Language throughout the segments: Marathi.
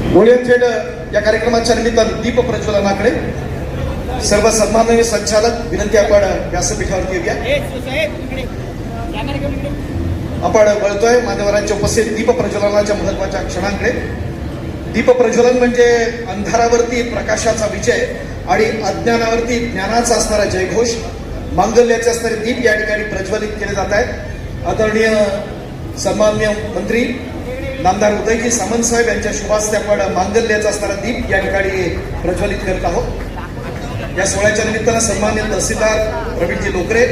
थेट या कार्यक्रमाच्या निमित्तानं दीप प्रज्वलनाकडे सर्व सन्माननीय संचालक विनंती आपण व्यासपीठावरती येऊया. आपण वळतोय मान्यवरांच्या उपस्थित दीप प्रज्वलनाच्या महत्वाच्या क्षणांकडे. दीप प्रज्वलन म्हणजे अंधारावरती प्रकाशाचा विजय आणि अज्ञानावरती ज्ञानाचा असणारा जयघोष. मांगल्याचे असणारे दीप या ठिकाणी प्रज्वलित केले जात आहेत. आदरणीय सन्माननीय मंत्री नामदार उदयजी सामंत साहेब यांच्या शुभास्ते आपण मांगल्याचा असणारा दीप या ठिकाणी प्रज्वलित करत आहोत. या सोहळ्याच्या निमित्तानं सन्माननीय तहसीलदार प्रवीणजी लोकरे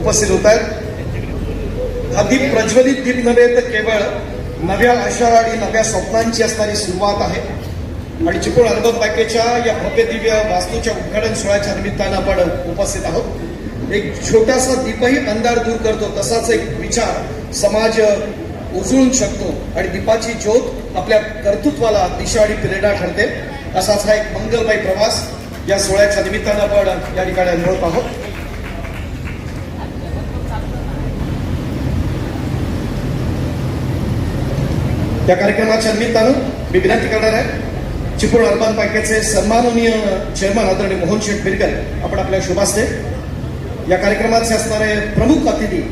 उपस्थित होत आहेत. हा दीप प्रज्वलित दीप नव्हे तर केवळ नव्या आशा आणि नव्या स्वप्नांची असणारी सुरुवात आहे. आणि चिपळूण अर्बन बँकेच्या या भव्य दिव्य वास्तूच्या उद्घाटन सोहळ्याच्या निमित्तानं आपण उपस्थित आहोत. एक छोटासा दीपही अंधार दूर करतो, तसाच एक विचार समाज उजळून शकतो आणि दीपाची ज्योत आपल्या कर्तृत्वाला दिशा आणि प्रेरणा ठरते. असाच हा एक मंगलमय प्रवास या सोहळ्याच्या निमित्तानं आपण या ठिकाणी अनुभवत आहोत. या कार्यक्रमाच्या निमित्तानं मी विनंती करणार आहे चिपळूण अर्बन बँकेचे सन्माननीय चेअरमन आदरणीय मोहन शेठ बिरकर आपण आपल्या शुभास्ते या कार्यक्रमाचे असणारे प्रमुख अतिथी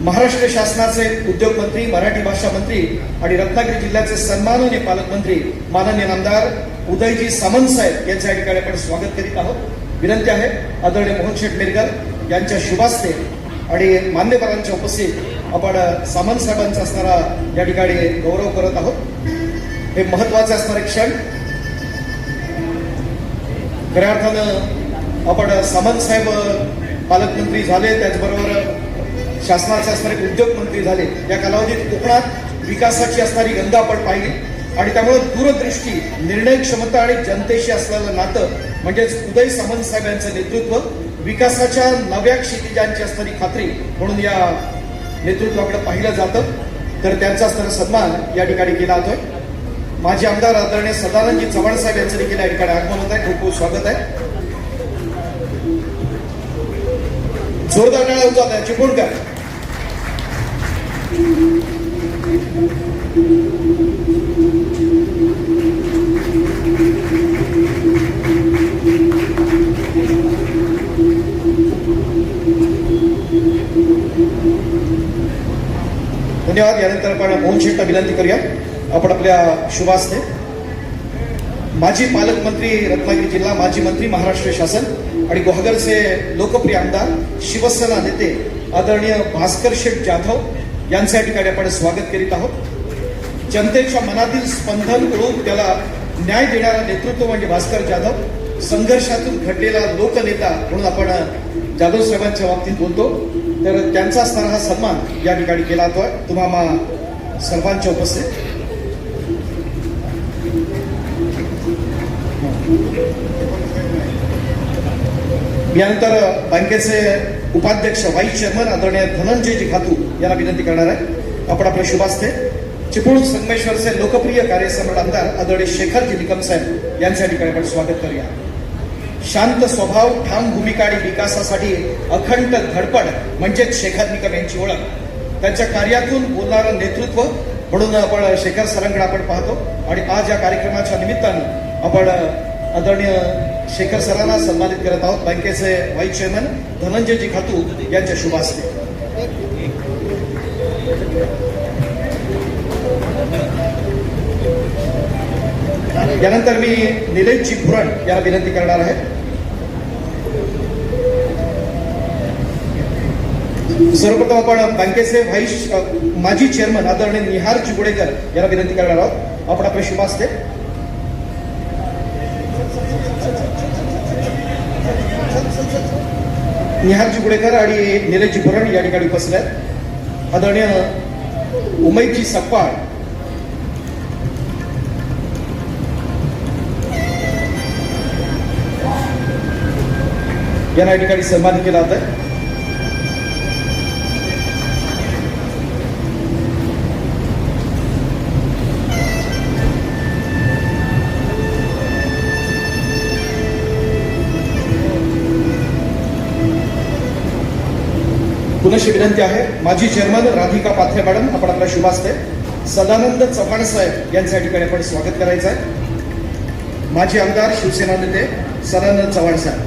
महाराष्ट्र शासनाचे उद्योग मंत्री, मराठी भाषा मंत्री आणि रत्नागिरी जिल्ह्याचे सन्माननीय पालकमंत्री माननीय नामदार उदयजी सामंत साहेब यांच्या ठिकाणी आपण स्वागत करीत आहोत. विनंती आहे आदरणीय मोहन शेठ बिरकर यांच्या शुभास्ते आणि मान्यवरांच्या उपस्थित आपण सामंत साहेबांचा असणारा या ठिकाणी गौरव करत आहोत. हे महत्वाचे असणारे क्षण. खऱ्या अर्थानं आपण सामंत साहेब पालकमंत्री झाले, त्याचबरोबर शासनाचे असणारे उद्योग मंत्री झाले. या कालावधीत कोकणात विकासाची असणारी गंगा आपण पाहिली आणि त्यामुळे दूरदृष्टी, निर्णय क्षमता आणि जनतेशी असलेलं नातं म्हणजेच उदय सामंत साहेब यांचं नेतृत्व विकासाच्या नव्या क्षितिजांची असणारी खात्री म्हणून या नेतृत्वाकडे पाहिलं जातं. तर त्यांचा असणारा सन्मान या ठिकाणी केला जातोय. माजी आमदार आदरणीय सदानंदजी चव्हाण साहेब यांचं देखील या ठिकाणी आगमन होत आहे. खूप खूप स्वागत आहे. जोरदार टाळ्या उचलत आहे चिपळूणकर. धन्यवाद. यानंतर आपण मोहन शेठला विनंती करूया आपण आपल्या शुभास्ते माजी पालकमंत्री रत्नागिरी जिल्हा, माजी मंत्री महाराष्ट्र शासन आणि गुहागरचे लोकप्रिय आमदार, शिवसेना नेते आदरणीय भास्कर शेठ जाधव यांचं या ठिकाणी आपण स्वागत करीत आहोत. जनतेच्या मनातील स्पंदन करून त्याला न्याय देणारा नेतृत्व म्हणजे भास्कर जाधव. संघर्षातून घडलेला लोकनेता म्हणून आपण जाधव साहेबांच्या बाबतीत बोलतो. तर त्यांचा असणारा हा सन्मान या ठिकाणी केला जातोय तुम्हा सर्वांच्या उपस्थित. यानंतर बँकेचे उपाध्यक्ष, व्हाईस चेअरमन आदरणीय धनंजयजी खातू यांना विनंती करणार आहे आपण आपल्या शुभास्ते चिपळूण संगमेश्वरचे लोकप्रिय कार्यसम्राट आमदार आदरणीय शेखरजी निकम साहेब यांच्या ठिकाणी आपण स्वागत करूया. शांत स्वभाव, ठाम भूमिका आणि विकासासाठी अखंड धडपड म्हणजेच शेखर निकम यांची ओळख. त्यांच्या कार्यातून बोलणारं नेतृत्व म्हणून आपण शेखर सरांकडे आपण पाहतो. आणि आज या कार्यक्रमाच्या निमित्तानं आपण आदरणीय शेखर सरांना सन्मानित करत आहोत. बँकेचे व्हाईस चेअरमन धनंजयजी खातू यांच्या शुभास्ते. यानंतर मी निलेशजी भुरण याला विनंती करणार आहे. सर्वप्रथम आपण बँकेचे माजी चेअरमन आदरणीय निहार चिगुडेकर याला विनंती करणार आहोत आपण आपल्या शुभास्ते. निहार चिगुडेकर आणि निलेशजी भुरण या ठिकाणी उपस्थित आहेत. आदरणीय उमेदजी सकपाळ यांना या ठिकाणी सन्मानित केला जात आहे. पुनश्च विनंती आहे माजी चेअरमन राधिका पाथरे मॅडम आपण आपल्या शुभास्ते सदानंद चव्हाण साहेब यांचं या ठिकाणी आपण स्वागत करायचं आहे. माजी आमदार शिवसेना नेते सदानंद चव्हाण साहेब.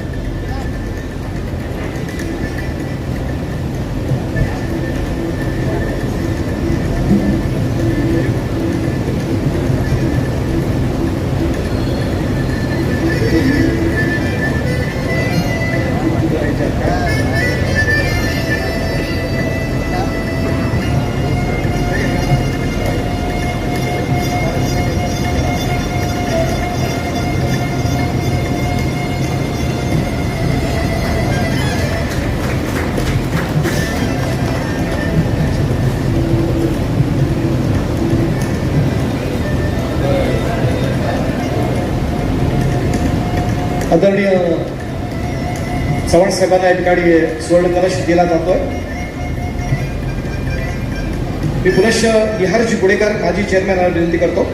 आदरणीय चव्हाण साहेबांना या ठिकाणी सुवर्ण कलश दिला जातोय. मी पुनश्च निहारजी गुडेकर माजी चेअरमॅनला विनंती करतो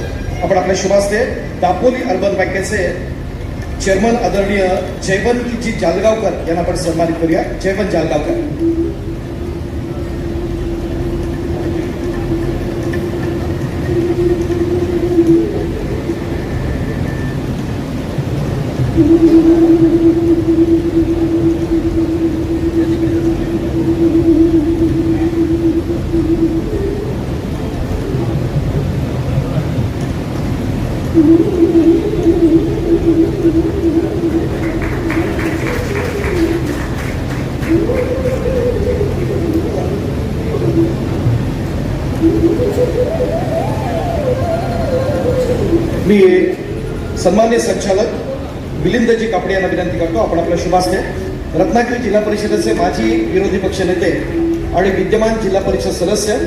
आपण आपल्या शुभास्ते दापोली अर्बन बँकेचे चेअरमन आदरणीय जयवंतजी जालगावकर यांना आपण सन्मानित करूया. जयवंत जालगावकर. मी सन्मान्य संचालक मिलिंदजी कापडे यांना विनंती करतो आपण आपल्या शुभास्ते रत्नागिरी जिल्हा परिषदेचे माजी विरोधी पक्ष नेते आणि विद्यमान जिल्हा परिषद सदस्य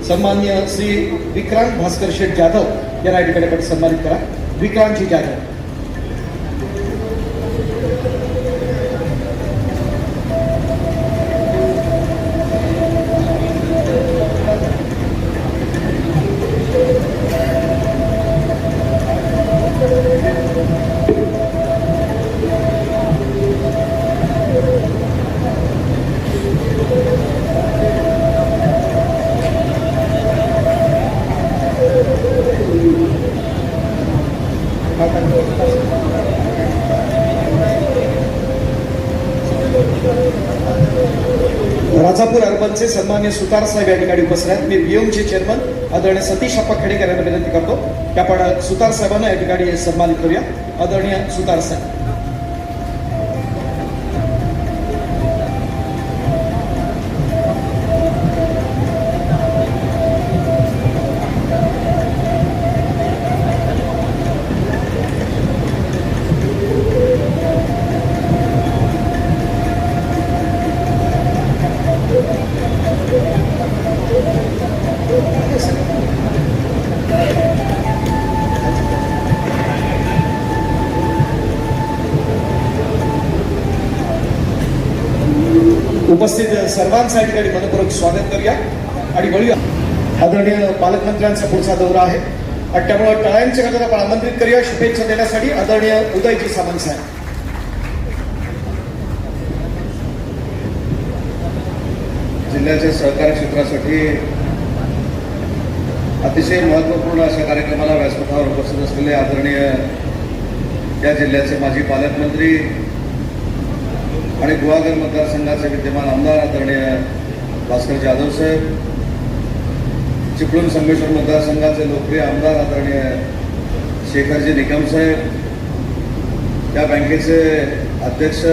सन्मान्य श्री विक्रांत भास्कर शेठ जाधव यांना या ठिकाणी आपण सन्मानित करा. विक्रांतजी जाधव. राजापूर अर्बनचे सन्मान्य सुतार साहेब या ठिकाणी उपस्थित आहेत. मी बीएमचे चेअरमन आदरणीय सतीश अप्पा खेडेकर यांना विनंती करतो की आपण सुतार साहेबांना या ठिकाणी सन्मानित करूया. आदरणीय सुतार साहेब. उपस्थित सर्वांचं या ठिकाणी मनपूर्वक स्वागत करूया आणि वळूया. आदरणीय पालकमंत्र्यांचा पुढचा दौरा आहे आणि त्यामुळे टाळ्यांच्या गजरात आपण आमंत्रित करूया शुभेच्छा देण्यासाठी आदरणीय उदयजी सामंत साहेब. जिल्ह्याच्या सहकार क्षेत्रासाठी अतिशय महत्त्वपूर्ण अशा कार्यक्रमाला व्यासपीठावर उपस्थित असलेले आदरणीय या जिल्ह्याचे माजी पालकमंत्री आणि गुहागर मतदारसंघाचे विद्यमान आमदार आदरणीय भास्कर जाधव साहेब, चिपळूण संगमेश्वर मतदारसंघाचे लोकप्रिय आमदार आदरणीय शेखरजी निकम साहेब, त्या बँकेचे अध्यक्ष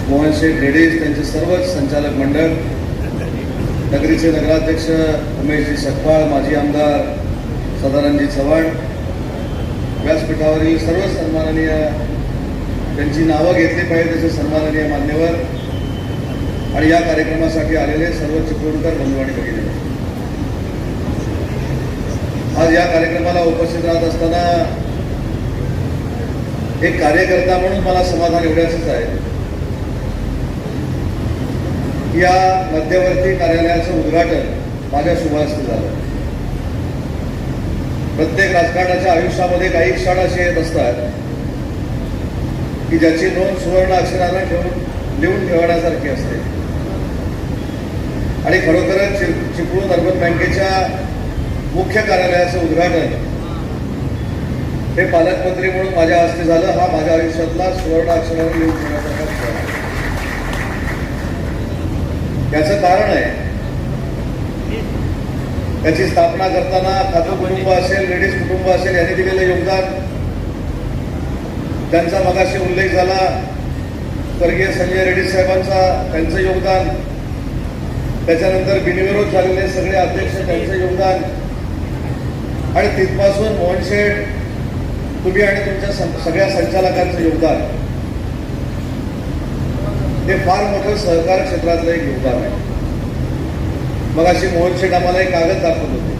मोहनशेठ रेड्डीज, त्यांचे सर्वच संचालक मंडळ, नगरीचे नगराध्यक्ष उमेशजी सकपाळ, माजी आमदार सदानंदजी चव्हाण, व्यासपीठावरील सर्व सन्माननीय, त्यांची नावं घेतली पाहिजे तसे सन्माननीय मान्यवर आणि या कार्यक्रमासाठी आलेले सर्व चिपळूणकर बंधू आणि भगिनी, आज या कार्यक्रमाला उपस्थित राहत असताना एक कार्यकर्ता म्हणून मला समाधान एवढ्याच आहे की या मध्यवर्ती कार्यालयाचं उद्घाटन माझ्या शुभहस्ते झालं. प्रत्येक राजकारणाच्या आयुष्यामध्ये काही क्षण असे येत असतात की ज्याची नोंद सुवर्ण अक्षरानं लिहून ठेवण्यासारखी असते आणि खरोखरच चिपळूण अर्बन बँकेच्या मुख्य कार्यालयाचं उद्घाटन हे पालकमंत्री म्हणून माझ्या हस्ते झालं. हा माझ्या आयुष्यातला सुवर्ण अक्षरावर लिहून ठेवण्यासारखा क्षण आहे. याचं कारण आहे, त्याची स्थापना करताना खातो कुटुंब असेल, लेडीज कुटुंब असेल, यांनी दिलेलं योगदान, त्यांचा मगाशी उल्लेख झाला स्वर्गीय संजय रेड्डी साहेबांचा, त्यांचं योगदान, त्याच्यानंतर बिनविरोध झालेले सगळे अध्यक्ष, त्यांचं योगदान, आणि तिथपासून मोहन शेठ, तुम्ही आणि तुमच्या सगळ्या संचालकांचं योगदान, हे फार मोठं सहकार क्षेत्रातलं एक योगदान आहे. मग अशी मोहन शेठ आम्हाला एक कागद दाखवत होते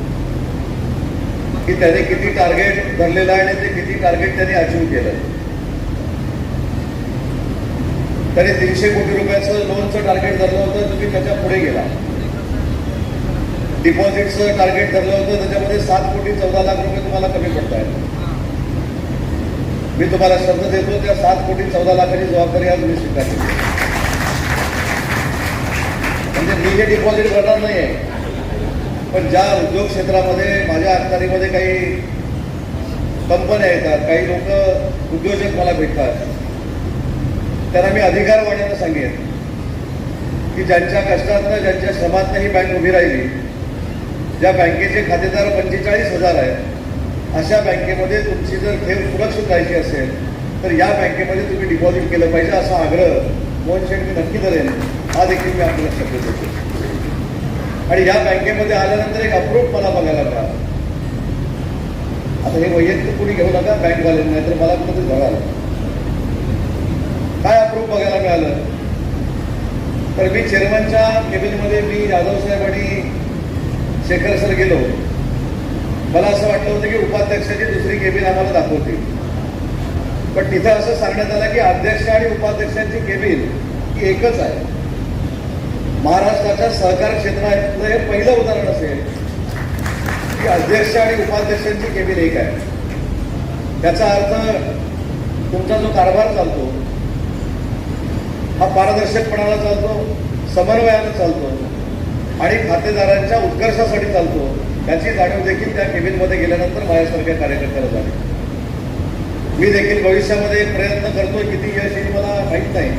की त्याने किती टार्गेट धरलेलं आहे आणि ते किती टार्गेट त्यांनी अचीव्ह केलं. त्याने 300 कोटी रुपयाचं लोनचं टार्गेट धरलं होतं, तुम्ही त्याच्या पुढे गेला. डिपॉझिटचं टार्गेट धरलं होतं, त्याच्यामध्ये 7 कोटी 14 लाख रुपये तुम्हाला कमी पडत आहेत. मी तुम्हाला शब्द देतो, त्या 7 कोटी 14 लाखाची जबाबदारी आज मी स्वीकारली. म्हणजे मी हे डिपॉझिट भरणार नाही आहे, पण ज्या उद्योग क्षेत्रामध्ये माझ्या अखत्यारीमध्ये काही कंपन्या येतात, काही लोक उद्योजक मला भेटतात, त्यांना मी अधिकारवाणीनं सांगेन की ज्यांच्या कष्टातनं, ज्यांच्या श्रमातनं ही बँक उभी राहिली, ज्या बँकेचे खातेदार 45,000 आहेत, अशा बँकेमध्ये तुमची जर ठेव सुरक्षित राहायची असेल तर या बँकेमध्ये तुम्ही डिपॉझिट केलं पाहिजे, असा आग्रह मोहन शेठ मी नक्की करेन. हा देखील मी आपल्याला शब्द देतो. आणि या बँकेमध्ये आल्यानंतर एक अप्रूप मला बघायला मिळाला. आता हे वैयक्तिक कोणी घेऊ नका बँकवाल्यांना, नाही तर मला कुठेतरी बघायला काय अप्रूप बघायला मिळालं. तर मी चेअरमनच्या केबिनमध्ये मी जाधव साहेब आणि शेखर सर गेलो. मला असं वाटलं होतं की उपाध्यक्षाची दुसरी केबिन आम्हाला दाखवतील, पण तिथं असं सांगण्यात आलं की अध्यक्ष आणि उपाध्यक्षांची केबिन ही एकच आहे. महाराष्ट्राच्या सहकार क्षेत्रातलं हे पहिलं उदाहरण असेल की अध्यक्ष आणि उपाध्यक्षांची केबिन एक आहे. त्याचा अर्थ तुमचा जो कारभार चालतो हा पारदर्शकपणाला चालतो, समन्वयानं चालतो आणि खातेदारांच्या उत्कर्षासाठी चालतो, याची जाणीव देखील त्या केबिनमध्ये गेल्यानंतर माझ्यासारख्या कार्यकर्त्याला झाली. मी देखील भविष्यामध्ये एक प्रयत्न करतोय, किती यश येईल मला माहीत नाही.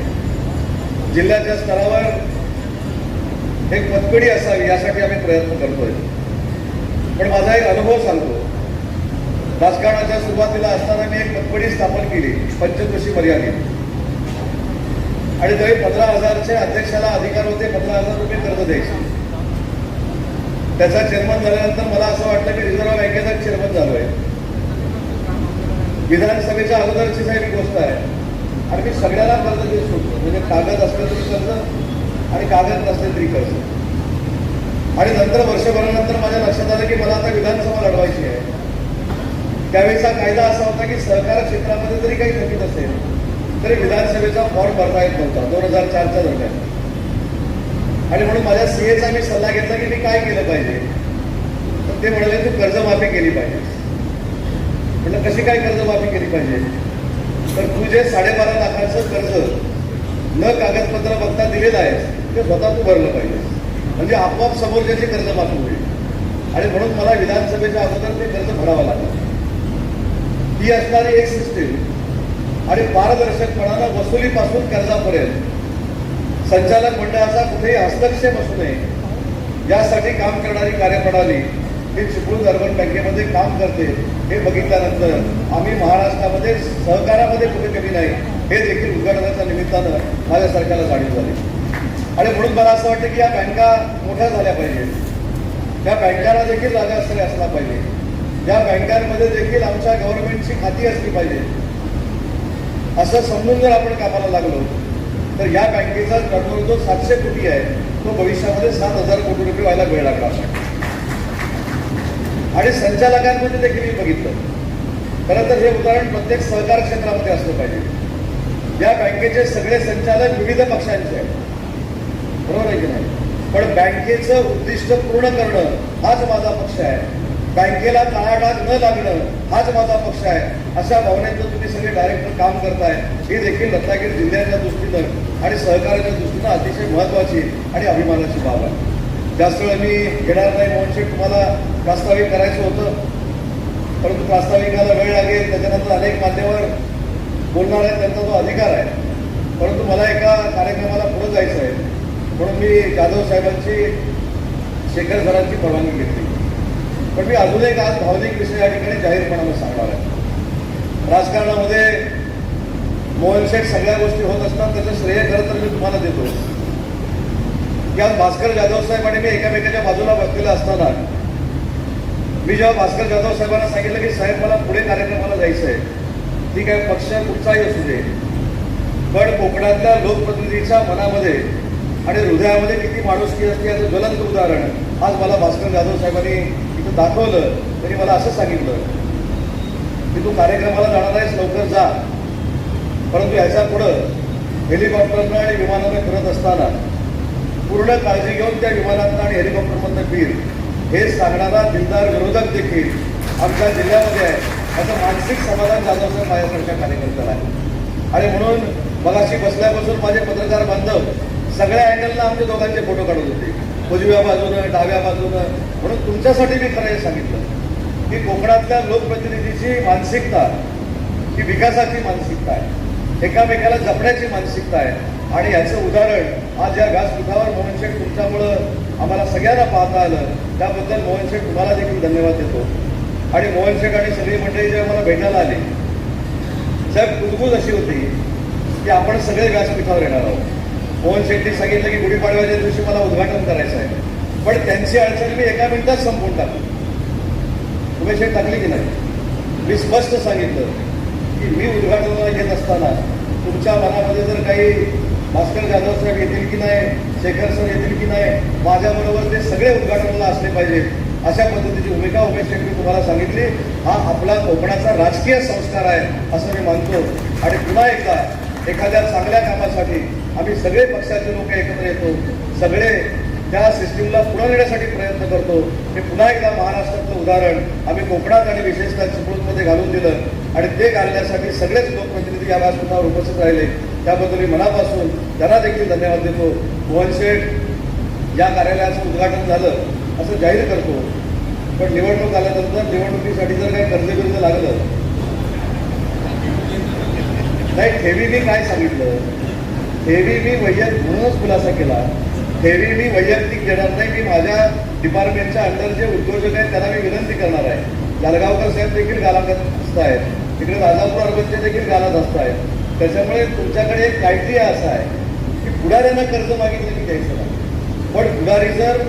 जिल्ह्याच्या स्तरावर एक पतपेढी असावी यासाठी आम्ही प्रयत्न करतोय. पण माझा एक अनुभव सांगतो. राजकारणाच्या सुरुवातीला असताना मी एक पतपेढी स्थापन केली, पंचकृषी मर्यादित, आणि तरी 15,000चे अध्यक्षाला अधिकार होते 15,000 रुपये कर्ज द्यायचे. त्याचा चेअरमन झाल्यानंतर मला असं वाटलं की रिझर्व्ह बँकेचा चेअरमन झालोय. विधानसभेच्या अगोदरची साहेब गोष्ट आहे, आणि मी सगळ्याला कर्ज देत होतो, म्हणजे कागद असलं तरी कर्ज आणि कागद नसले तरी कर्ज. आणि नंतर वर्षभरानंतर माझ्या लक्षात आलं की मला आता विधानसभा लढवायची आहे. त्यावेळेचा कायदा असा होता की सहकार क्षेत्रामध्ये जरी काही थकीत असेल तरी विधानसभेचा फॉर्म भरता येत नव्हता 2004च्या दरम्यान. आणि म्हणून माझ्या सीएचा मी सल्ला घेतला की मी काय केलं पाहिजे. तर ते म्हणाले तू कर्जमाफी केली पाहिजे. म्हटलं कशी काय कर्जमाफी केली पाहिजे. तर तू जे 12.5 लाखाचं कर्ज न कागदपत्र बघता दिलेलं आहे ते स्वतः तू भरलं पाहिजे, म्हणजे आपोआप समोरच्याची कर्जमाफी होईल. आणि म्हणून मला विधानसभेच्या अगोदर ते कर्ज भरावं लागलं. ही असणारी एक सिस्टीम आणि पारदर्शकपणानं वसुलीपासून कर्जापर्यंत संचालक मंडळाचा कुठेही हस्तक्षेप असू नये यासाठी काम करणारी कार्यप्रणाली ही चिपळूण अर्बन बँकेमध्ये काम करते. हे बघितल्यानंतर आम्ही महाराष्ट्रामध्ये सहकारामध्ये कुठे कमी नाही हे देखील उद्घाटनाच्या निमित्तानं माझ्यासारख्याला जाणीव झाली. आणि म्हणून मला असं वाटतं की या बँका मोठ्या झाल्या पाहिजेत, या बँकांना देखील जागास्थळी असला पाहिजे, या बँकांमध्ये देखील आमच्या गव्हर्नमेंटची खाती असली पाहिजे. असं समजून जर आपण कामाला लागलो तर या बँकेचा टर्नओव्हर जो 700 कोटी आहे तो भविष्यामध्ये 7,000 कोटी रुपये व्हायला वेळ लागणार. आणि संचालकांमध्ये देखील मी बघितलं. खरं तर हे उदाहरण प्रत्येक सहकार क्षेत्रामध्ये असलं पाहिजे. या बँकेचे सगळे संचालक विविध पक्षांचे आहेत, बरोबर आहे की नाही, पण बँकेचं उद्दिष्ट पूर्ण करणं हाच माझा पक्ष आहे. बँकेला काळाडाग न लागणं हाच माझा पक्ष आहे. अशा भावनेतून तुम्ही सगळे डायरेक्टर काम करताय, ही देखील रत्नागिरी जिल्ह्याच्या दृष्टीनं आणि सहकार्याच्या दृष्टीनं अतिशय महत्वाची आणि अभिमानाची बाब आहे. जास्त वेळ मी घेणार नाही. मोहन शेठ तुम्हाला प्रास्ताविक करायचं होतं, परंतु प्रास्ताविकाला वेळ लागेल. त्याच्यानंतर अनेक मान्यवर बोलणार आहेत, त्यांचा तो अधिकार आहे. परंतु मला एका कार्यक्रमाला पुढे जायचं आहे, म्हणून मी जाधव साहेबांची, शेखर सरांची परवानगी घेतली. पण मी अजून एक आज भावनिक विषय या ठिकाणी जाहीरपणानं सांगणार आहे. राजकारणामध्ये मोहन शेठ सगळ्या गोष्टी होत असतात, त्याचं श्रेय खरं तर मी तुम्हाला देतो. की आज भास्कर जाधव साहेब आणि मी एकामेकाच्या बाजूला बसलेला असताना मी जेव्हा भास्कर जाधव साहेबांना सांगितलं की साहेब मला पुढे कार्यक्रमाला जायचं आहे, ठीक आहे पक्ष कुठचाही असू दे, पण कोकणातल्या लोकप्रतिनिधीच्या मनामध्ये आणि हृदयामध्ये किती माणुसकी असते याचं ज्वलंत उदाहरण आज मला भास्कर जाधव साहेबांनी इथं दाखवलं. त्यांनी मला असं सांगितलं की तू कार्यक्रमाला जाणार आहेस, लवकर जा, परंतु याच्या पुढं हेलिकॉप्टरनं आणि विमानानं फिरत असताना पूर्ण काळजी घेऊन त्या विमानातनं आणि हेलिकॉप्टरमधनं फिर, हे सांगणारा दिलदार विरोधक देखील आमच्या जिल्ह्यामध्ये आहे. याचं मानसिक समाधान जाधव साहेब माझ्यासारख्या कार्यकर्त्याला आहे. आणि म्हणून मगाशी बसल्यापासून माझे पत्रकार बांधव सगळ्या अँगलला आमच्या दोघांचे फोटो काढत होते, उजव्या बाजूनं डाव्या बाजूनं. म्हणून तुमच्यासाठी मी खरं हे सांगितलं की कोकणातल्या लोकप्रतिनिधीची मानसिकता ही विकासाची मानसिकता आहे, एकामेकाला जपण्याची मानसिकता आहे. आणि याचं उदाहरण आज या व्यासपीठावर मोहन शेठ तुमच्यामुळं आम्हाला सगळ्यांना पाहता आलं, त्याबद्दल मोहन शेठ तुम्हाला देखील धन्यवाद देतो. आणि मोहन शेठ आणि सगळी मंडळी जेव्हा मला भेटायला आली, साहेब कुजबूज अशी होती की आपण सगळे व्यासपीठावर येणार आहोत. मोहन शेट्टी सांगितलं की गुढीपाडव्याच्या दिवशी मला उद्घाटन करायचं आहे, पण त्यांची अडचण मी एका मिनिटात संपवून टाकली. तुम्ही शेठ टाकली की नाही? मी स्पष्ट सांगितलं की मी उद्घाटनाला येत असताना तुमच्या मनामध्ये जर काही भास्कर जाधव साहेब येतील की नाही, शेखर सर येतील की नाही, माझ्याबरोबर ते सगळे उद्घाटनाला असले पाहिजेत, अशा पद्धतीची भूमिका उमेश शेट्टी तुम्हाला सांगितली. हा आपला कोकणाचा राजकीय संस्कार आहे असं मी मानतो. आणि पुन्हा एकदा एखाद्या चांगल्या कामासाठी आम्ही सगळे पक्षाचे लोक एकत्र येतो, सगळे त्या सिस्टीमला पुढे नेण्यासाठी प्रयत्न करतो. हे पुन्हा एकदा महाराष्ट्रातलं उदाहरण आम्ही कोकणात आणि विशेषतः चिपळूणमध्ये घालून दिलं. आणि ते घालण्यासाठी सगळेच लोकप्रतिनिधी या व्यासपीठावर उपस्थित राहिले, त्याबद्दल मी मनापासून त्यांना देखील धन्यवाद देतो. मोहन शेठ या कार्यालयाचं उद्घाटन झालं असं जाहीर करतो, पण निवडणूक आल्यानंतर निवडणुकीसाठी जर काही कर्ज लागलं नाही, ठेवी मी काय सांगितलं, ठेवी मी वैयक्तिक म्हणूनच खुलासा केला, ठेवी मी वैयक्तिक देणार नाही. मी माझ्या डिपार्टमेंटच्या अंडर जे उद्योजक आहेत त्यांना मी विनंती करणार आहे. जळगावकर साहेब देखील गालात असतायत, तिकडे राजापूर अर्बनचे देखील गालात असतायत. त्याच्यामुळे तुमच्याकडे एक क्रायटेरिया असा आहे की पुढाऱ्यांना कर्ज मागितलं की द्यायचं नाही. पण पुढारी जर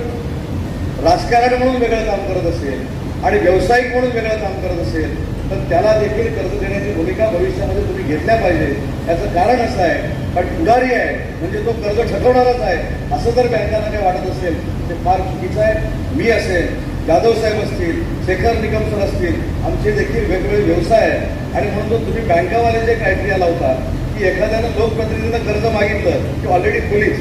राजकारण म्हणून वेगळं काम करत असेल आणि व्यावसायिक म्हणून वेगळं काम करत असेल तर त्याला देखील कर्ज देण्याची भूमिका भविष्यामध्ये तुम्ही घेतल्या पाहिजे. याचं कारण असं आहे कारण पुढारी आहे म्हणजे तो कर्ज ठरवणारच आहे, असं जर बँकांना काही वाटत असेल ते फार चुकीचं आहे. मी असेल, जाधव साहेब असतील, शेखर निकम सर असतील, आमचे देखील वेगवेगळे व्यवसाय आहेत. आणि म्हणून तुम्ही बँकावाले जे क्रायटेरिया लावता की एखाद्यानं लोकप्रतिनिधीनं कर्ज मागितलं की ऑलरेडी पोलीस,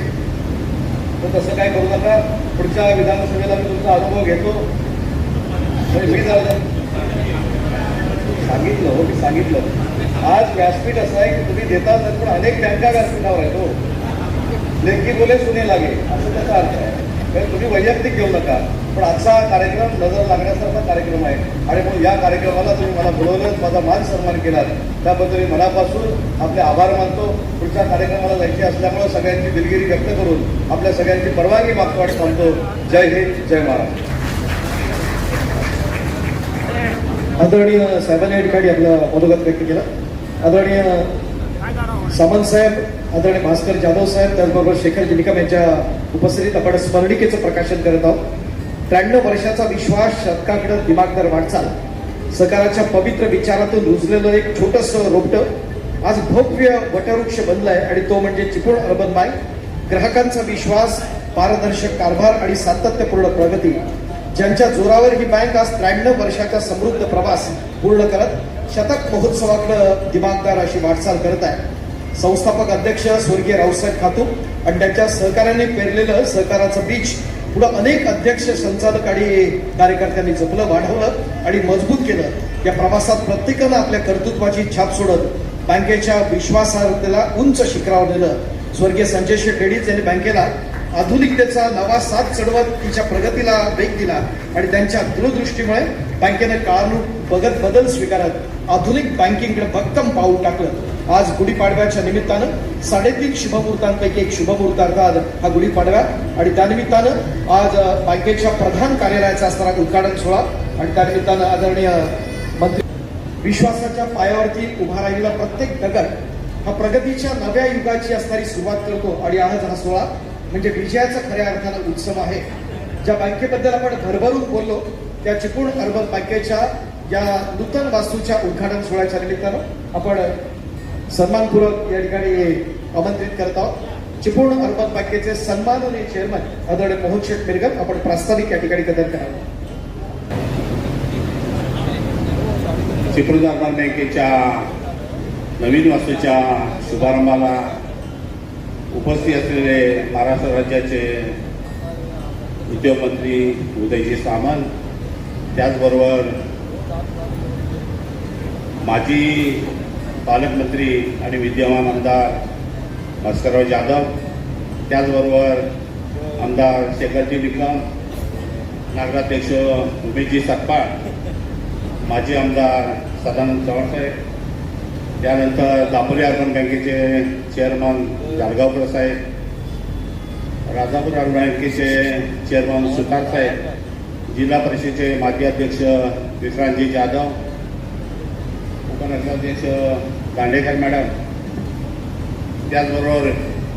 तर तसं काय करू नका. पुढच्या विधानसभेला मी तुमचा अनुभव घेतो. मी सांगितलं हो, मी सांगितलं आज व्यासपीठ असं आहे की तुम्ही देतात पण अनेक बँका व्यासपीठावर आहेत हो. लेखी बोले सुने लागे असं त्याचा अर्थ आहे. कारण तुम्ही वैयक्तिक घेऊ नका, पण आजचा कार्यक्रम नजर लागण्यासारखा कार्यक्रम आहे. आणि म्हणून या कार्यक्रमाला तुम्ही मला बोलवलं, माझा मान सन्मान केलात, त्याबद्दल मी मनापासून आपले आभार मानतो. पुढच्या कार्यक्रमाला जायचे असल्यामुळे सगळ्यांची दिलगिरी व्यक्त करून आपल्या सगळ्यांची परवानगी मागतो आणि थांबतो. जय हिंद, जय महाराष्ट्र. आदरणीय साहेबांनी या ठिकाणी आपलं मनोगत व्यक्त केलं. आदरणीय सामंत साहेब, आदरणीय भास्कर जाधव साहेब, त्याचबरोबर शेखर निकम यांच्या उपस्थितीत आपण स्मरणिकेचं प्रकाशन करत आहोत. 93 वर्षाचा विश्वास, शतकाकडे दिमागदार वाटचाल, सकाराच्या पवित्र विचारातून रुजलेलं एक छोटंसं रोपटं आज भव्य वटवृक्ष बनलंय आणि तो म्हणजे चिपळूण अर्बन बँक. ग्राहकांचा विश्वास, पारदर्शक कारभार आणि सातत्यपूर्ण प्रगती, ज्यांच्या जोरावर ही बँक आज 93 वर्षाचा समृद्ध प्रवास पूर्ण करत शतक महोत्सवाकडे दिमागदार अशी वाटचाल करत आहे. संस्थापक अध्यक्ष स्वर्गीय रावसाहेब खातू आणि त्यांच्या सहकार्याने पेरलेलं सहकाराचं बीज पुढे अनेक अध्यक्ष, संचालक आणि कार्यकर्त्यांनी जपलं, वाढवलं आणि मजबूत केलं. या प्रवासात प्रत्येकानं आपल्या कर्तृत्वाची छाप सोडत बँकेच्या विश्वासार्हतेला उंच शिखरावर नेलं. स्वर्गीय संजय शेठ रेड्डीज यांनी बँकेला आधुनिकतेचा नवा साथ चढवत तिच्या प्रगतीला वेग दिला आणि त्यांच्या दूरदृष्टीमुळे बँकेने काळानुरूप बदल स्वीकारत आधुनिक बँकिंगकडे भक्कम पाऊल टाकलं. आज गुढीपाडव्याच्या निमित्तानं 3.5 शुभमुहूर्तांपैकी एक शुभमुहूर्त अर्थात हा गुढीपाडवा आणि त्यानिमित्तानं आज बँकेच्या प्रधान कार्यालयाचा असणारा उद्घाटन सोहळा आणि त्यानिमित्तानं आदरणीय मंत्री विश्वासाच्या पायावरती उभा राहिलेला प्रत्येक दगड हा प्रगतीच्या नव्या युगाची असणारी सुरुवात करतो आणि आज हा सोहळा म्हणजे विजयाचा खऱ्या अर्थानं उत्सव आहे. ज्या बँकेबद्दल आपण भरभरून बोललो त्या चिपळूण अर्बन बँकेच्या या नूतन वास्तूच्या उद्घाटन सोहळ्याच्या निमित्तानं आपण सन्मानपूर्वक या ठिकाणी आमंत्रित करत आहोत. चिपळूण अर्बन बँकेचे सन्माननीय चेअरमन आदरणीय मोहन शेठ मिरगत आपण प्रास्ताविक या ठिकाणी कथन करावं. चिपळूण अर्बन बँकेच्या नवीन वास्तूच्या शुभारंभाला उपस्थित असलेले महाराष्ट्र राज्याचे उद्योगमंत्री उदयजी सामंत, त्याचबरोबर माजी पालकमंत्री आणि विद्यमान आमदार भास्करराव जाधव, त्याचबरोबर आमदार शेखरजी निकम, नगराध्यक्ष उमेशजी सतपाळ, माजी आमदार सदानंद चव्हाणसाहेब, त्यानंतर दापोली अर्बन बँकेचे चेअरमन जाडगावकर साहेब, राजापूर अर्बन बँकेचे चेअरमन सुतार साहेब, जिल्हा परिषदेचे माजी अध्यक्ष विक्रांतजी जाधव, उपनगराध्यक्ष दांडेकर मॅडम, त्याचबरोबर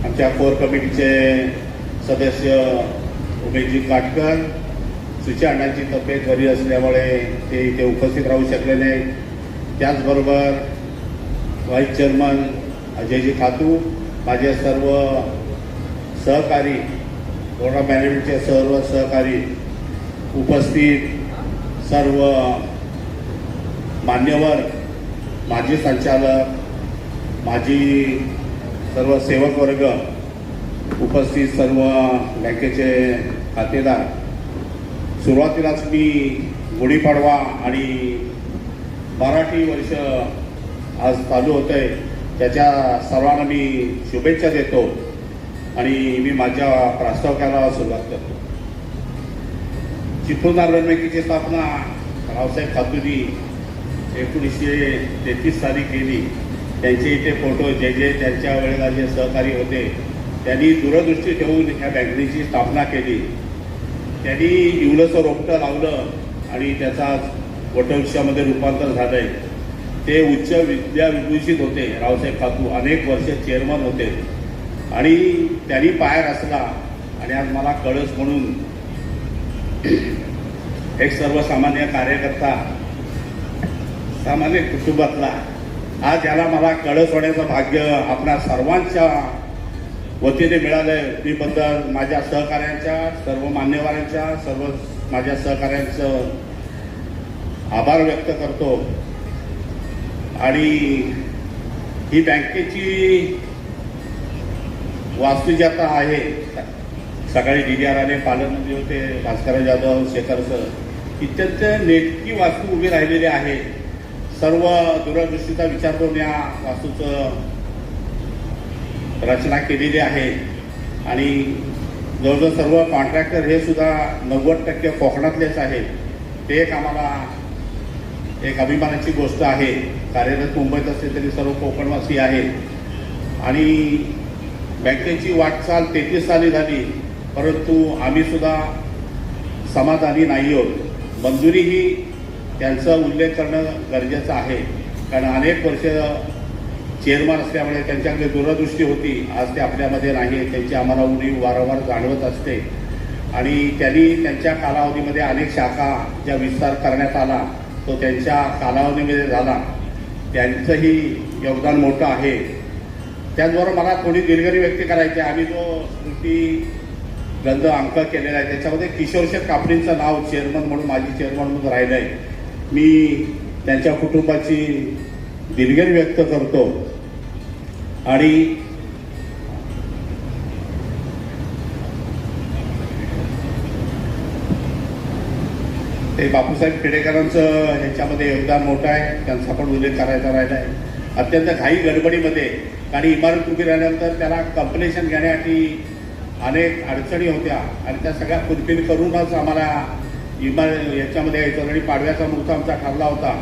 आमच्या कोर कमिटीचे सदस्य उमेशजी काटकर, सुची अण्णांची तब्येत बरी असल्यामुळे ते इथे उपस्थित राहू शकले नाही. त्याचबरोबर व्हाईस चेअरमन अजयजी खातू, माझे सर्व सहकारी, कोरोना मॅनेजमेंटचे सर्व सहकारी, उपस्थित सर्व मान्यवर, माजी संचालक, माजी सर्व सेवक वर्ग, उपस्थित सर्व बँकेचे खातेदार, सुरुवातीलाच मी गुढीपाडवा आणि मराठी वर्ष आज चालू होत आहे त्याच्या सर्वांना मी शुभेच्छा देतो आणि मी माझ्या प्रास्ताविकाला सुरुवात करतो. चिपळूण अर्बन बँकेची स्थापना रावसाहेब खातूंनी 1933 साली केली. त्यांचे इथे फोटो जे त्यांच्या वेळेला जे सहकारी होते त्यांनी दूरदृष्टी ठेवून ह्या बँकेची स्थापना केली. त्यांनी इवलंसं रोपटं लावलं आणि त्याचा वटवृक्षामध्ये रूपांतर झालंय. ते उच्च विद्याविभूषित होते. रावसाहेब खातू अनेक वर्ष चेअरमन होते आणि त्यांनी पाय रचला आणि आज मला कळस म्हणून एक सर्वसामान्य कार्यकर्ता, सामान्य कुटुंबातला, आज याला मला कळस होण्याचं भाग्य आपल्या सर्वांच्या वतीने मिळालंय. मी बद्दल माझ्या सहकाऱ्यांच्या, सर्व मान्यवरांच्या, सर्व माझ्या सहकाऱ्यांचं आभार व्यक्त करतो. आणि ही बँकेची वास्तू जी आता आहे, सकाळी DDR आले, पालकमंत्री होते भास्करराव जाधव, शेखर सर, अत्यंत नेटकी वास्तू उभी राहिलेली आहे. सर्व दूरदृष्टीचा विचार करून या वास्तूचं रचना केलेली आहे आणि जवळजवळ सर्व कॉन्ट्रॅक्टर हे सुद्धा 90% कोकणातलेच आहेत. ते एक आम्हाला एक अभिमानाची गोष्ट आहे. कार्यरत मुंबईत असले तरी सर्व कोकणवासी आहेत आणि बँकेची वाटचाल 33 साली झाली, परंतु आम्ही सुद्धा समाधानी नाही आहोत. मंजुरी ही त्यांचा उल्लेख करणं गरजेचं आहे, कारण अनेक वर्ष चेअरमन असल्यामुळे त्यांच्याकडे दूरदृष्टी होती. आज ते आपल्यामध्ये नाही. त्यांची आम्हाला उणीव वारंवार जाणवत असते आणि त्यांनी त्यांच्या कालावधीमध्ये अनेक शाखा ज्या विस्तार करण्यात आला तो त्यांच्या कालावधीमध्ये झाला. त्यांचंही योगदान मोठं आहे. त्याचबरोबर मला थोडी दिलगिरी व्यक्त करायची. आम्ही जो स्मृती ग्रंथ अंक केलेला आहे त्याच्यामध्ये किशोरशेठ कापडींचं नाव चेअरमन म्हणून, माजी चेअरमन म्हणून राहिलं आहे. मी त्यांच्या कुटुंबाची दिलगिरी व्यक्त करतो आणि ते बापूसाहेब खेडेकरांचं ह्याच्यामध्ये योगदान मोठं आहे. त्यांचा पण उल्लेख करायचा राहिला आहे. अत्यंत घाई गडबडीमध्ये, कारण इमारत उभी राहिल्यानंतर त्याला कंप्लेशन घेण्यासाठी अनेक अडचणी होत्या आणि त्या सगळ्या फुलफिल करूनच आम्हाला याच्यामध्ये यायचं आणि पाडव्याचा मुहूर्त आमचा ठरला होता.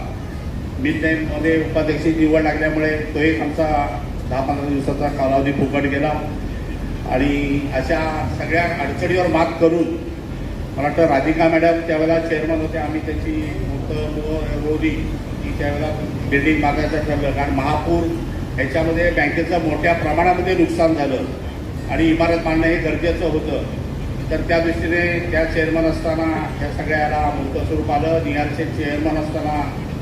मिड टाईममध्ये उपाध्यक्षाची निवड लागल्यामुळे तो एक आमचा 10-15 दिवसाचा कालावधी फुकट गेला आणि अशा सगळ्या अडचणीवर मात करून मला वाटतं राधिका मॅडम त्यावेळेला चेअरमन होत्या. आम्ही त्यांची रोवली की त्यावेळेला बिल्डिंग मागायचं ठरलं, कारण महापूर ह्याच्यामध्ये बँकेचं मोठ्या प्रमाणामध्ये नुकसान झालं आणि इमारत बांधणं हे गरजेचं होतं. तर त्या दृष्टीने त्या चेअरमन असताना ह्या सगळ्याला मूर्त स्वरूप आलं. निहारचे चेअरमन असताना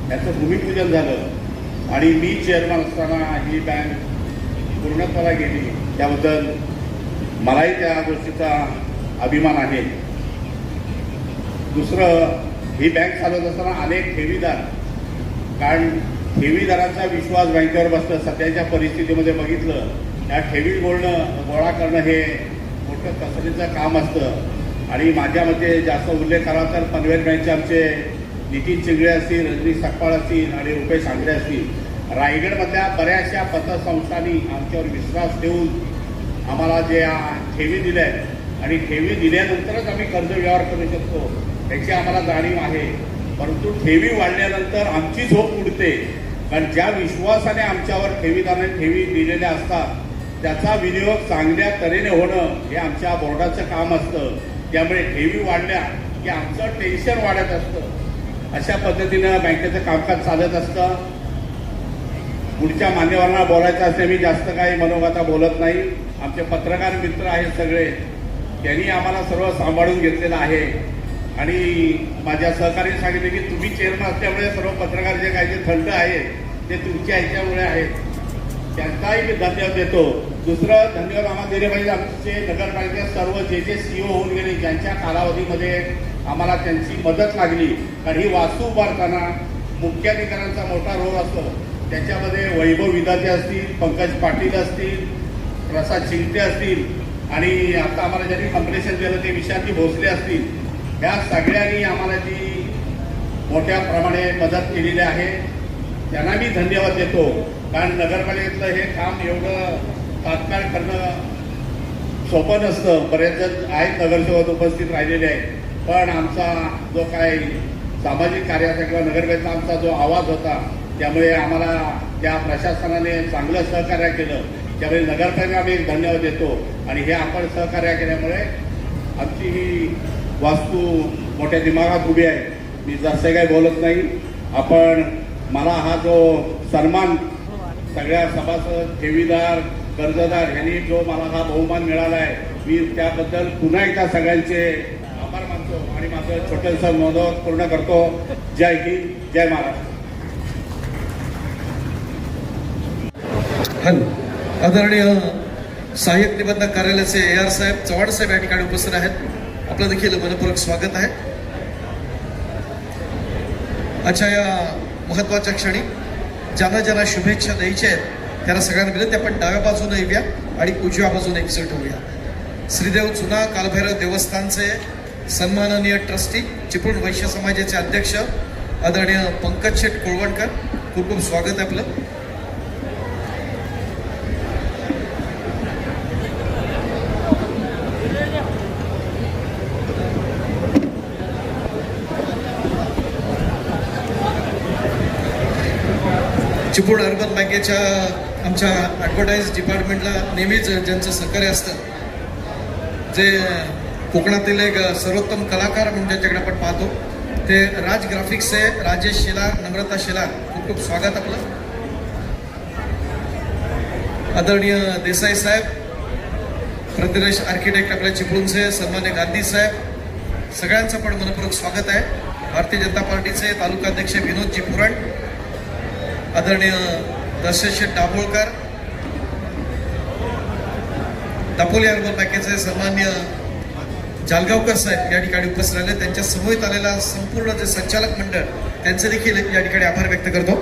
याचं भूमिपूजन झालं आणि मी चेअरमन असताना ही बँक पूर्णत्वाला गेली. त्याबद्दल मलाही त्या गोष्टीचा अभिमान आहे. दुसरं, ही बँक चालवत असताना अनेक ठेवीदार, कारण ठेवीदारांचा विश्वास बँकेवर बसतं. सध्याच्या परिस्थितीमध्ये बघितलं, या ठेवी गोळा करणं हे मोठं कसरीचं काम असतं आणि माझ्या मते जास्त उल्लेख करावा तर पनवेल बँकचे आमचे नितीन चिंगळे असतील, रजनी सकपाळ असतील आणि रुपेश आंग्रे असतील. रायगडमधल्या बऱ्याचशा पतसंस्थांनी आमच्यावर विश्वास ठेवून आम्हाला ज्या ठेवी दिल्या आहेत आणि ठेवी दिल्यानंतरच आम्ही कर्ज व्यवहार करू शकतो याची आम्हाला जाणीव आहे. परंतु ठेवी वाढल्यानंतर आमची झोप उडते, कारण ज्या विश्वासाने आमच्यावर ठेवीदारांनी ठेवी दिलेल्या असतात त्याचा विनियोग चांगल्या तऱ्हेने होणं हे आमच्या बोर्डाचं काम असतं. त्यामुळे ठेवी वाढल्या की आमचं टेन्शन वाढत असतं. अशा पद्धतीनं बँकेचं कामकाज चालत असतं. पुढच्या मान्यवरांना बोलायचं असते, मी जास्त काही मनोगता बोलत नाही. आमचे पत्रकार मित्र आहेत सगळे, त्यांनी आम्हाला सर्व सांभाळून घेतलेलं आहे आणि माझ्या सहकार्याने सांगितले की तुम्ही चेअरमन असल्यामुळे सर्व पत्रकार जे काही थंड आहे ते तुमच्या ह्याच्यामुळे आहेत. त्यांचाही मी धन्यवाद देतो. दुसरं धन्यवाद आम्हाला दिले पाहिजे आमचे नगरपालिकेचे सर्व जे CEO होऊन गेले, ज्यांच्या कालावधीमध्ये आम्हाला त्यांची मदत लागली. कारण ही वास्तू उभारताना मुख्याधिकाऱ्यांचा मोठा रोल असतो. त्याच्यामध्ये वैभव विधाते असतील, पंकज पाटील असतील, प्रसाद चिंगटे असतील आणि आता आम्हाला ज्यांनी कंप्लेशन दिलं ते विशांती भोसले असतील. ह्या सगळ्यांनी आम्हाला जी मोठ्या प्रमाणे मदत केलेली आहे त्यांना मी धन्यवाद देतो. कारण नगरपालिकेतलं हे काम एवढं तात्काळ करणं सोपं नसतं. बरेच जण आहेत नगरसेवक उपस्थित राहिलेले आहेत, पण आमचा जो काही सामाजिक कार्याचा किंवा नगरपालिकेचा आमचा जो आवाज होता त्यामुळे आम्हाला त्या प्रशासनाने चांगलं सहकार्य केलं. त्यामुळे नगरपालिकेला आम्ही एक धन्यवाद देतो आणि हे आपण सहकार्य केल्यामुळे आमची ही वास्तू मोठ्या दिमागात उभी आहे. मी जास्त काही बोलत नाही. आपण मला हा जो सन्मान सगळ्या सभासद, ठेवीदार, कर्जदार यांनी जो मला हा बहुमान मिळाला आहे, मी त्याबद्दल पुन्हा एकदा सगळ्यांचे आभार मानतो आणि माझं छोटंसं मनोगत पूर्ण करतो. जय हिंद, जय महाराष्ट्र. आदरणीय सहाय्यक निबंधक कार्यालयाचे AR साहेब, चव्हाण साहेब या ठिकाणी उपस्थित आहेत. आपलं देखील मनपूर्वक स्वागत आहे. अच्छा, या महत्वाच्या क्षणी ज्यांना ज्यांना शुभेच्छा द्यायच्या आहेत त्यांना सगळ्यांना विनंती, आपण डाव्या बाजूने येऊया आणि उजव्या बाजूने एकजूट होऊया. श्रीदेव जुना कालभैरव देवस्थानचे सन्माननीय ट्रस्टी, चिपळूण वैश्य समाजाचे अध्यक्ष आदरणीय पंकज शेठ कोळवणकर, खूप खूप स्वागत आहे आपलं. चिपळूण अर्बन बँकेच्या आमच्या ॲडव्हर्टाईज डिपार्टमेंटला नेहमीच ज्यांचं सहकार्य असतं, जे कोकणातील एक सर्वोत्तम कलाकार म्हणून ज्यांच्याकडे आपण पाहतो, ते राज ग्राफिक्सचे राजेश शेलार, नम्रता शेलार, खूप खूप स्वागत आपलं. आदरणीय देसाई साहेब, प्रतिरेश आर्किटेक्ट आपल्या चिपळूणचे सन्मान्य गांधी साहेब, सगळ्यांचं पण मनपूर्वक स्वागत आहे. भारतीय जनता पार्टीचे तालुका अध्यक्ष विनोदजी पुरण, आदरणीय दर्शनशेठ दाभोळकर, दापोली अर्बन बँकेचे सन्मान्य जालगावकर साहेब या ठिकाणी उपस्थित राहिले. त्यांच्या समवेत आलेला संपूर्ण जे संचालक मंडळ त्यांचे देखील या ठिकाणी आभार व्यक्त करतो.